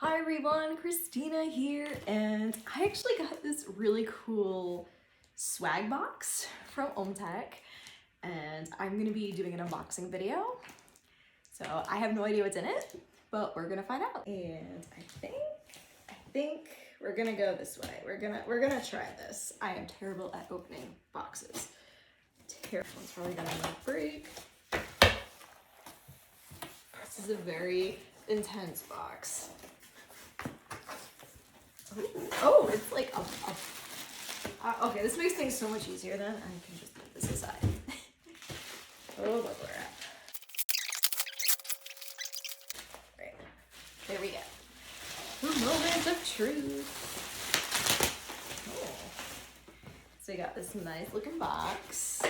Hi everyone, Christina here, and I actually got this really cool swag box from OMTech, and I'm gonna be doing an unboxing video. So I have no idea what's in it, but we're gonna find out. And I think we're gonna go this way. We're gonna try this. I am terrible at opening boxes. Terrible. One's probably gonna break. This is a very intense box. Oh, it's like okay, this makes things so much easier then. I can just put this aside. Oh, bubble wrap. Right, there we go. The moment of truth. Oh. So we got this nice looking box.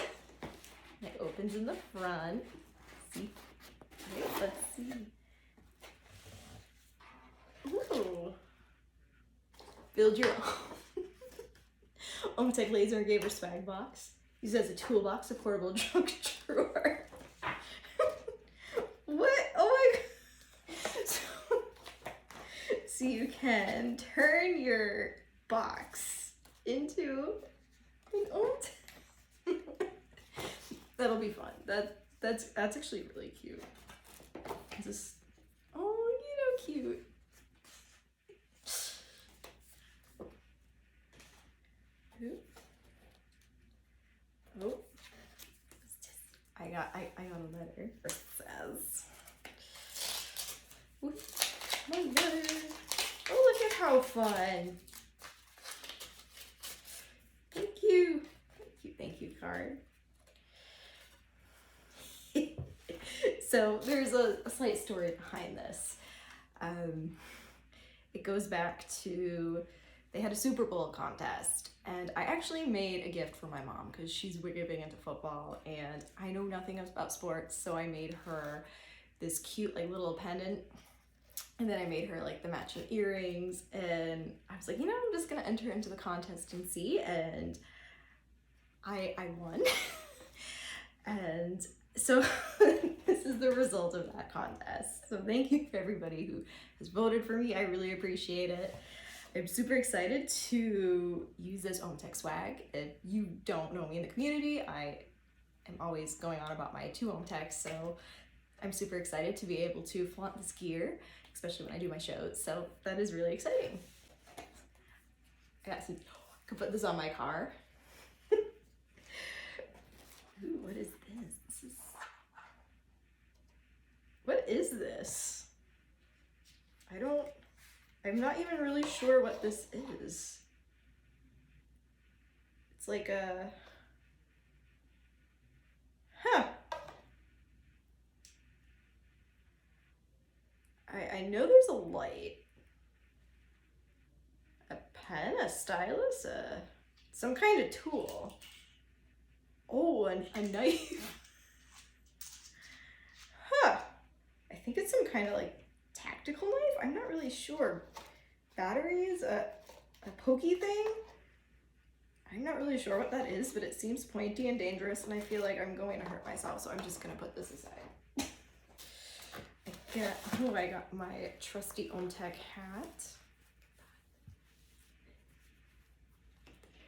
And it opens in the front. See? Wait, let's see. Ooh. Build your own. OMTech Laser gave her swag box. Used as a toolbox, a portable junk drawer. What? Oh my god. So you can turn your box into an OMTech. That'll be fun. That's actually really cute. This, oh, you know, cute. Oh, I got a letter. It says, my letter. Oh, look at how fun. Thank you card. So there's a slight story behind this. It goes back to, they had a Super Bowl contest, and I actually made a gift for my mom because she's big into football and I know nothing about sports, so I made her this cute like little pendant, and then I made her like the matching earrings, and I was like, you know, I'm just gonna enter into the contest and see, and I won. And so this is the result of that contest. So thank you for everybody who has voted for me. I really appreciate it. I'm super excited to use this OMTech swag. If you don't know me in the community, I am always going on about my two OMTechs, so I'm super excited to be able to flaunt this gear, especially when I do my shows. So that is really exciting. I could put this on my car. Ooh, what is this? What is this? I'm not even really sure what this is. It's like a, I know there's a light, a pen, a stylus, some kind of tool. Oh, a knife. I think it's some kind of like tactical knife. I'm not really sure. Batteries, a pokey thing. I'm not really sure what that is, but it seems pointy and dangerous, and I feel like I'm going to hurt myself, so I'm just gonna put this aside. I got my trusty OMTech hat.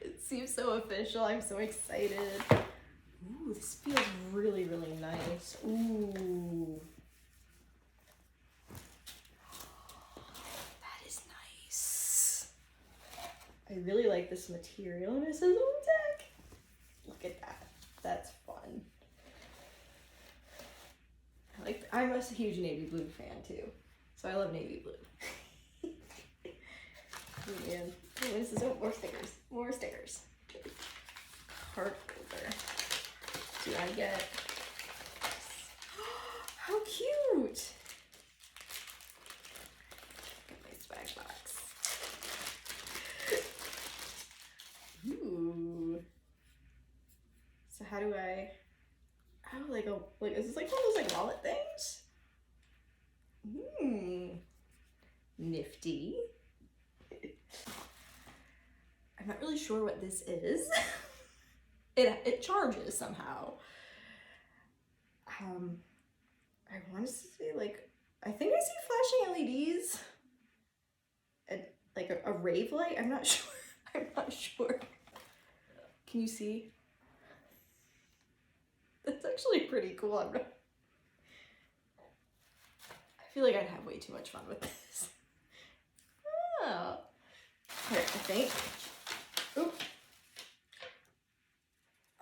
It seems so official. I'm so excited. Ooh, this feels really, really nice. Ooh. That is nice. I really like this material, and it says OMTech. Look at that. That's fun. I'm a huge navy blue fan too, so I love navy blue. And oh, this is more stickers. Card holder. Do I get? How cute! Got my swag box. Ooh. So how do I? Is this like one of those like wallet things? Nifty. I'm not really sure what this is. It charges somehow. I want to say like, I think I see flashing LEDs. like a rave light. I'm not sure. I'm not sure. Can you see? That's actually pretty cool. I feel like I'd have way too much fun with this. Oh. Here, I think. Oop.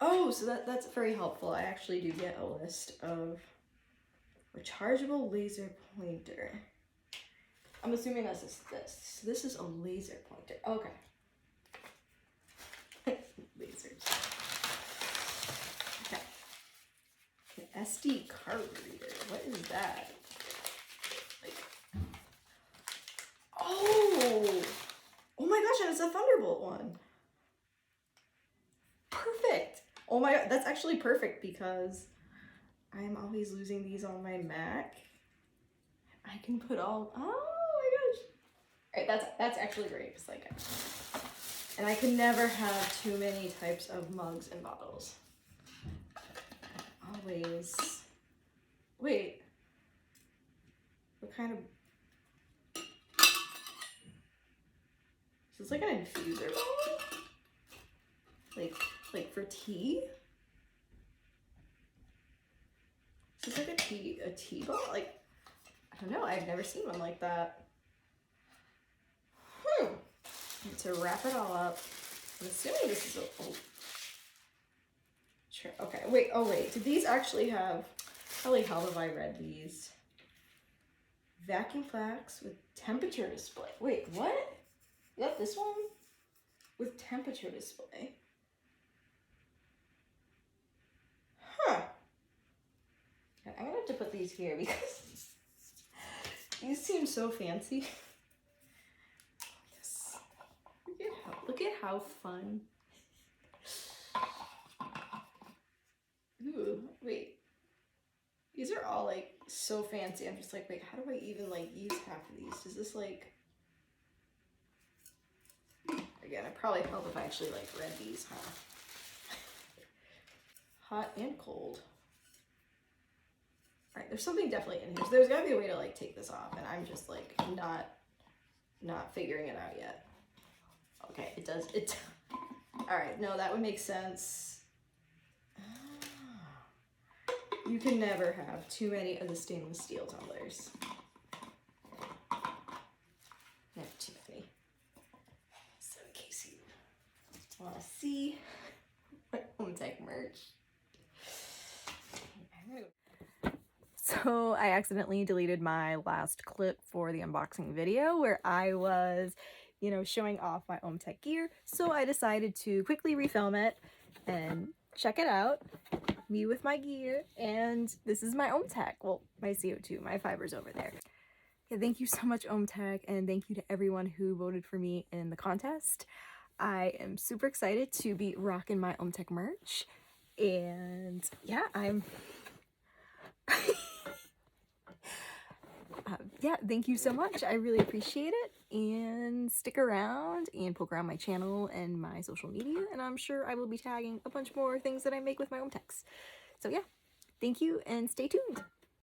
Oh, so that's very helpful. I actually do get a list of rechargeable laser pointer. I'm assuming this is this. This is a laser pointer. Okay. Lasers. Okay. An SD card reader. What is that? Like, oh! Oh my gosh, and it's a Thunderbolt one. Perfect! Oh my god, that's actually perfect because I'm always losing these on my Mac. I can put all, oh my gosh. All right, that's actually great. It's like, and I can never have too many types of mugs and bottles. Always. Wait. What kind of, is this like an infuser bottle? Like for tea? Is this like a tea bottle? Like, I don't know, I've never seen one like that. And to wrap it all up, I'm assuming this is a, oh. Sure, okay, wait, oh wait, did these actually have, holy hell have I read these? Vacuum flask with temperature display. Wait, what? Yep, this one? With temperature display. Huh. I'm gonna have to put these here because these seem so fancy. Yes. Look at how fun. Ooh, wait. These are all like so fancy. I'm just like, wait, how do I even like use half of these? Does this like, again, it probably help if I actually like read these, huh? Hot and cold. All right, there's something definitely in here. So there's gotta be a way to like take this off, and I'm just like not figuring it out yet. Okay, it does. It. All right, no, that would make sense. You can never have too many of the stainless steel tumblers. Never too many. So in case you want to see my OMTech merch. So I accidentally deleted my last clip for the unboxing video where I was, you know, showing off my OMTech gear. So I decided to quickly refilm it and check it out. Me with my gear, and this is my OMTech. Well, my CO2, my fibers over there. Yeah, thank you so much, OMTech, and thank you to everyone who voted for me in the contest. I am super excited to be rocking my OMTech merch, and yeah, I'm yeah, thank you so much. I really appreciate it, and stick around and poke around my channel and my social media, and I'm sure I will be tagging a bunch more things that I make with my OMTechs. So yeah, thank you and stay tuned.